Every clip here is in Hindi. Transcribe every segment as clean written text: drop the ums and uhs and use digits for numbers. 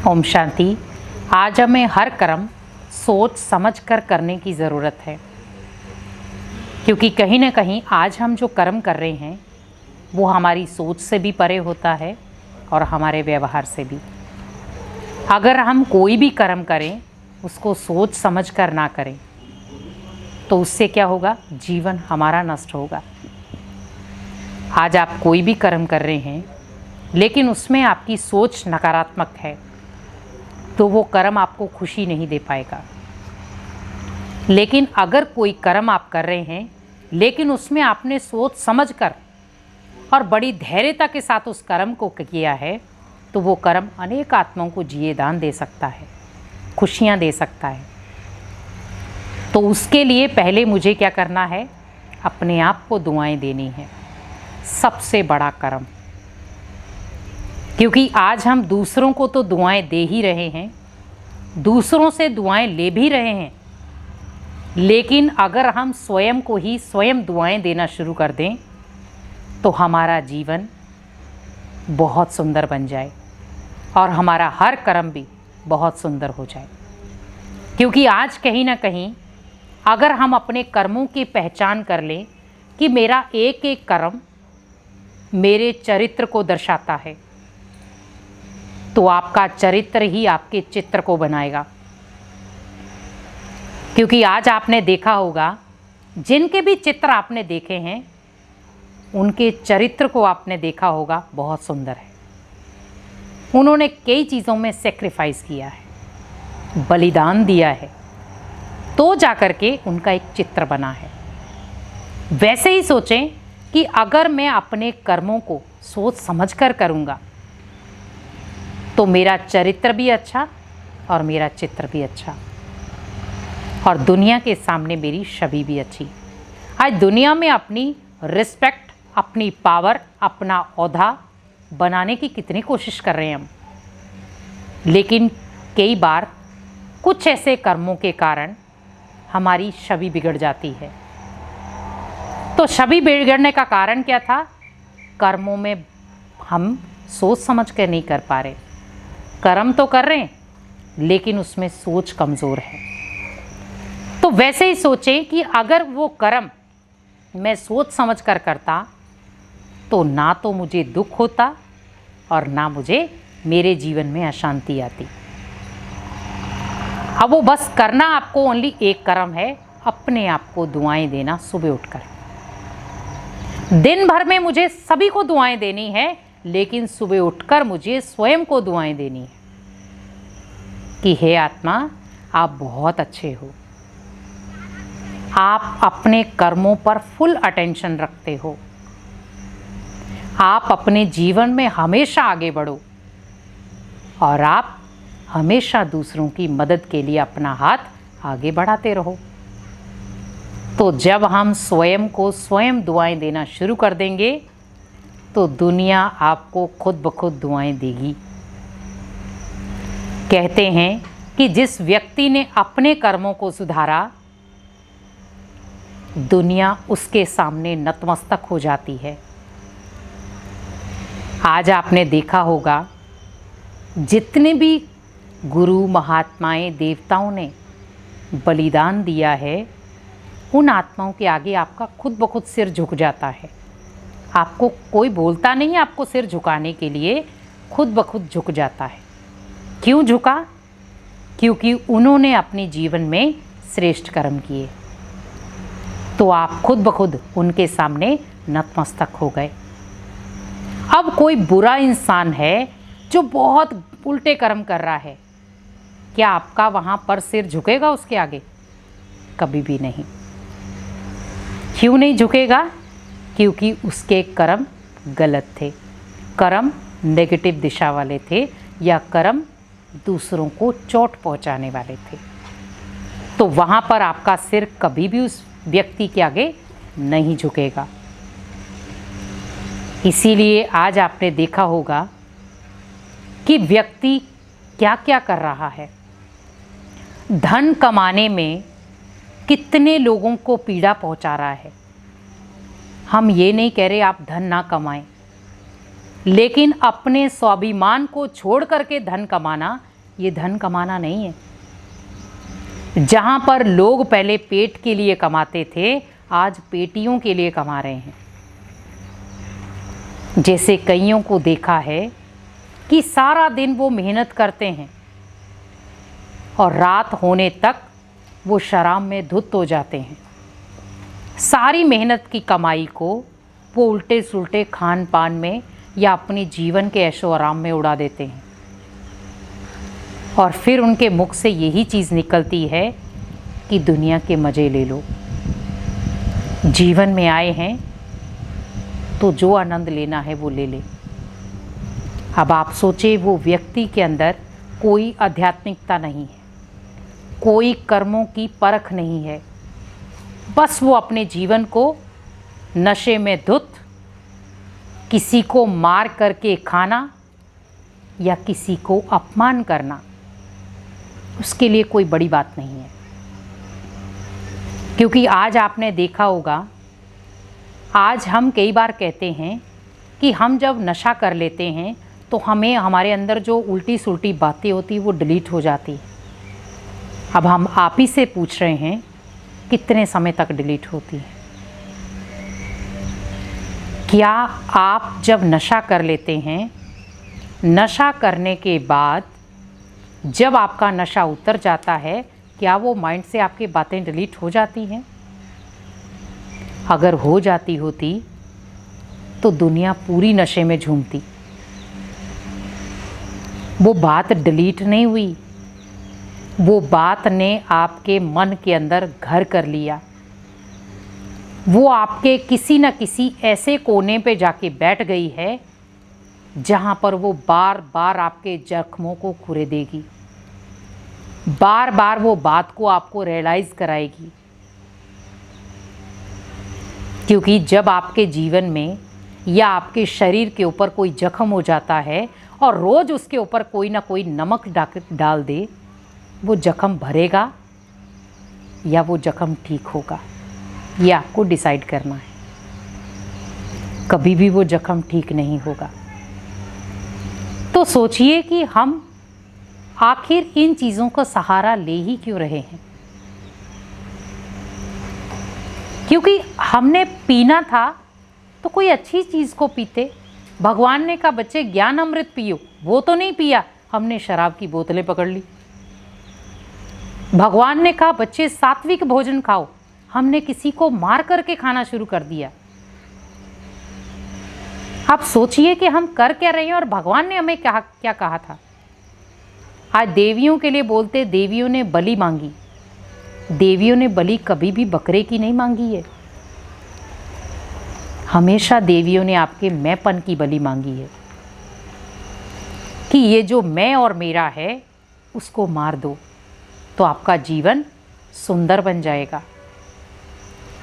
ओम शांति। आज हमें हर कर्म सोच समझ कर करने की ज़रूरत है, क्योंकि कहीं ना कहीं आज हम जो कर्म कर रहे हैं वो हमारी सोच से भी परे होता है और हमारे व्यवहार से भी। अगर हम कोई भी कर्म करें उसको सोच समझ कर ना करें तो उससे क्या होगा, जीवन हमारा नष्ट होगा। आज आप कोई भी कर्म कर रहे हैं लेकिन उसमें आपकी सोच नकारात्मक है तो वो कर्म आपको खुशी नहीं दे पाएगा। लेकिन अगर कोई कर्म आप कर रहे हैं लेकिन उसमें आपने सोच समझकर और बड़ी धैर्यता के साथ उस कर्म को किया है तो वो कर्म अनेक आत्माओं को जिए दान दे सकता है, खुशियाँ दे सकता है। तो उसके लिए पहले मुझे क्या करना है, अपने आप को दुआएं देनी है, सबसे बड़ा कर्म। क्योंकि आज हम दूसरों को तो दुआएं दे ही रहे हैं, दूसरों से दुआएं ले भी रहे हैं, लेकिन अगर हम स्वयं को ही स्वयं दुआएं देना शुरू कर दें तो हमारा जीवन बहुत सुंदर बन जाए और हमारा हर कर्म भी बहुत सुंदर हो जाए। क्योंकि आज कहीं ना कहीं अगर हम अपने कर्मों की पहचान कर लें कि मेरा एक एक कर्म मेरे चरित्र को दर्शाता है, तो आपका चरित्र ही आपके चित्र को बनाएगा। क्योंकि आज आपने देखा होगा, जिनके भी चित्र आपने देखे हैं उनके चरित्र को आपने देखा होगा बहुत सुंदर है। उन्होंने कई चीज़ों में सेक्रीफाइस किया है, बलिदान दिया है, तो जाकर के उनका एक चित्र बना है। वैसे ही सोचें कि अगर मैं अपने कर्मों को सोच समझकर करूँगा तो मेरा चरित्र भी अच्छा और मेरा चित्र भी अच्छा और दुनिया के सामने मेरी छवि भी अच्छी। आज दुनिया में अपनी रिस्पेक्ट, अपनी पावर, अपना ओहदा बनाने की कितनी कोशिश कर रहे हैं हम, लेकिन कई बार कुछ ऐसे कर्मों के कारण हमारी छवि बिगड़ जाती है। तो छवि बिगड़ने का कारण क्या था, कर्मों में हम सोच समझ कर नहीं कर पा रहे। कर्म तो कर रहे हैं लेकिन उसमें सोच कमज़ोर है। तो वैसे ही सोचें कि अगर वो कर्म मैं सोच समझ कर करता तो ना तो मुझे दुख होता और ना मुझे मेरे जीवन में अशांति आती। अब वो बस करना आपको ओनली एक कर्म है, अपने आप को दुआएं देना। सुबह उठकर दिन भर में मुझे सभी को दुआएं देनी है, लेकिन सुबह उठकर मुझे स्वयं को दुआएं देनी है कि हे आत्मा, आप बहुत अच्छे हो, आप अपने कर्मों पर फुल अटेंशन रखते हो, आप अपने जीवन में हमेशा आगे बढ़ो और आप हमेशा दूसरों की मदद के लिए अपना हाथ आगे बढ़ाते रहो। तो जब हम स्वयं को स्वयं दुआएं देना शुरू कर देंगे तो दुनिया आपको खुद ब खुद दुआएं देगी। कहते हैं कि जिस व्यक्ति ने अपने कर्मों को सुधारा, दुनिया उसके सामने नतमस्तक हो जाती है। आज आपने देखा होगा, जितने भी गुरु, महात्माएं, देवताओं ने बलिदान दिया है, उन आत्माओं के आगे आपका खुद ब खुद सिर झुक जाता है। आपको कोई बोलता नहीं है आपको सिर झुकाने के लिए, खुद ब खुद झुक जाता है। क्यों झुका? क्योंकि उन्होंने अपने जीवन में श्रेष्ठ कर्म किए, तो आप खुद ब खुद उनके सामने नतमस्तक हो गए। अब कोई बुरा इंसान है जो बहुत उल्टे कर्म कर रहा है, क्या आपका वहाँ पर सिर झुकेगा उसके आगे? कभी भी नहीं। क्यों नहीं झुकेगा? क्योंकि उसके कर्म गलत थे, कर्म नेगेटिव दिशा वाले थे, या कर्म दूसरों को चोट पहुंचाने वाले थे। तो वहाँ पर आपका सिर कभी भी उस व्यक्ति के आगे नहीं झुकेगा। इसीलिए आज आपने देखा होगा कि व्यक्ति क्या क्या कर रहा है। धन कमाने में कितने लोगों को पीड़ा पहुंचा रहा है। हम ये नहीं कह रहे आप धन ना कमाएं, लेकिन अपने स्वाभिमान को छोड़ करके धन कमाना ये धन कमाना नहीं है। जहाँ पर लोग पहले पेट के लिए कमाते थे, आज पेटियों के लिए कमा रहे हैं। जैसे कईयों को देखा है कि सारा दिन वो मेहनत करते हैं और रात होने तक वो शराब में धुत हो जाते हैं। सारी मेहनत की कमाई को वो उल्टे सुल्टे खान पान में या अपने जीवन के ऐशो आराम में उड़ा देते हैं। और फिर उनके मुख से यही चीज़ निकलती है कि दुनिया के मज़े ले लो। जीवन में आए हैं तो जो आनंद लेना है वो ले ले। अब आप सोचे, वो व्यक्ति के अंदर कोई आध्यात्मिकता नहीं है, कोई कर्मों की परख नहीं है, बस वो अपने जीवन को नशे में धुत, किसी को मार करके खाना या किसी को अपमान करना, उसके लिए कोई बड़ी बात नहीं है। क्योंकि आज आपने देखा होगा, आज हम कई बार कहते हैं कि हम जब नशा कर लेते हैं तो हमें हमारे अंदर जो उल्टी सुल्टी बातें होती वो डिलीट हो जाती है। अब हम आप ही से पूछ रहे हैं, कितने समय तक डिलीट होती है? क्या आप जब नशा कर लेते हैं, नशा करने के बाद जब आपका नशा उतर जाता है, क्या वो माइंड से आपकी बातें डिलीट हो जाती हैं? अगर हो जाती होती तो दुनिया पूरी नशे में झूमती। वो बात डिलीट नहीं हुई, वो बात ने आपके मन के अंदर घर कर लिया। वो आपके किसी न किसी ऐसे कोने पे जाके बैठ गई है जहाँ पर वो बार बार आपके जख्मों को खुरे देगी, बार बार वो बात को आपको रियलाइज़ कराएगी। क्योंकि जब आपके जीवन में या आपके शरीर के ऊपर कोई जख्म हो जाता है और रोज़ उसके ऊपर कोई ना कोई नमक डाल दे, वो जख्म भरेगा या वो जख्म ठीक होगा, ये आपको डिसाइड करना है। कभी भी वो जख्म ठीक नहीं होगा। तो सोचिए कि हम आखिर इन चीज़ों का सहारा ले ही क्यों रहे हैं? क्योंकि हमने पीना था तो कोई अच्छी चीज़ को पीते। भगवान ने कहा बच्चे ज्ञान अमृत पियो, वो तो नहीं पिया, हमने शराब की बोतलें पकड़ ली। भगवान ने कहा बच्चे सात्विक भोजन खाओ, हमने किसी को मार करके खाना शुरू कर दिया। आप सोचिए कि हम कर क्या रहे हैं और भगवान ने हमें क्या कहा था। आज देवियों के लिए बोलते, देवियों ने बलि मांगी। देवियों ने बलि कभी भी बकरे की नहीं मांगी है। हमेशा देवियों ने आपके मैंपन की बलि मांगी है कि ये जो मैं और मेरा है उसको मार दो तो आपका जीवन सुंदर बन जाएगा।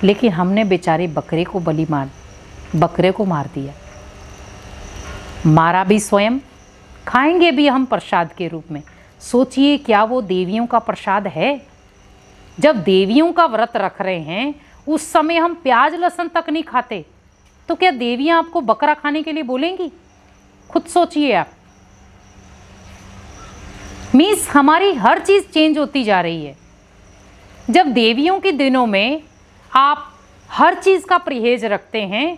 लेकिन हमने बेचारे बकरे को मार दिया। मारा भी स्वयं, खाएंगे भी हम प्रसाद के रूप में। सोचिए, क्या वो देवियों का प्रसाद है? जब देवियों का व्रत रख रहे हैं उस समय हम प्याज लहसुन तक नहीं खाते, तो क्या देवियां आपको बकरा खाने के लिए बोलेंगी? खुद सोचिए आप। मीन्स हमारी हर चीज़ चेंज होती जा रही है। जब देवियों के दिनों में आप हर चीज़ का परहेज रखते हैं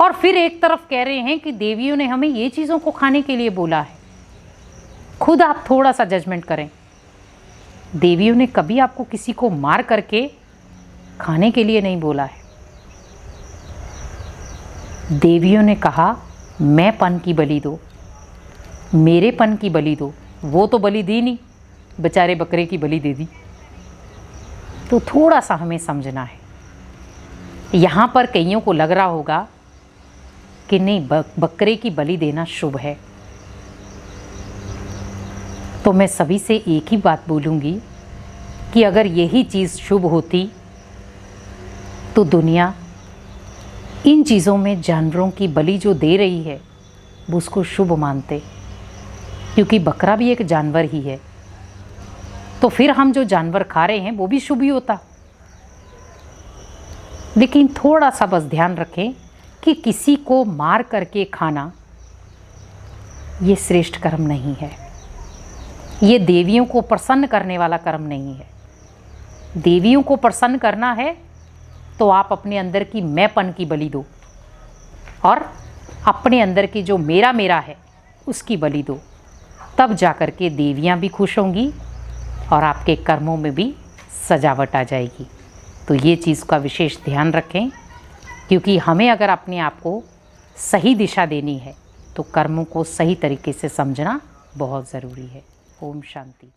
और फिर एक तरफ कह रहे हैं कि देवियों ने हमें ये चीज़ों को खाने के लिए बोला है। खुद आप थोड़ा सा जजमेंट करें। देवियों ने कभी आपको किसी को मार करके खाने के लिए नहीं बोला है। देवियों ने कहा मैंपन की बलि दो, मेरेपन की बलि दो। वो तो बलि दी नहीं, बेचारे बकरे की बलि दे दी। तो थोड़ा सा हमें समझना है। यहाँ पर कईयों को लग रहा होगा कि नहीं, बकरे की बलि देना शुभ है। तो मैं सभी से एक ही बात बोलूँगी कि अगर यही चीज़ शुभ होती तो दुनिया इन चीज़ों में जानवरों की बलि जो दे रही है वो उसको शुभ मानते, क्योंकि बकरा भी एक जानवर ही है। तो फिर हम जो जानवर खा रहे हैं वो भी शुभ ही होता। लेकिन थोड़ा सा बस ध्यान रखें कि किसी को मार करके खाना ये श्रेष्ठ कर्म नहीं है। ये देवियों को प्रसन्न करने वाला कर्म नहीं है। देवियों को प्रसन्न करना है तो आप अपने अंदर की मैंपन की बलि दो और अपने अंदर की जो मेरा मेरा है उसकी बलि दो, तब जाकर के देवियाँ भी खुश होंगी और आपके कर्मों में भी सजावट आ जाएगी। तो ये चीज़ का विशेष ध्यान रखें, क्योंकि हमें अगर अपने आप को सही दिशा देनी है तो कर्मों को सही तरीके से समझना बहुत ज़रूरी है। ओम शांति।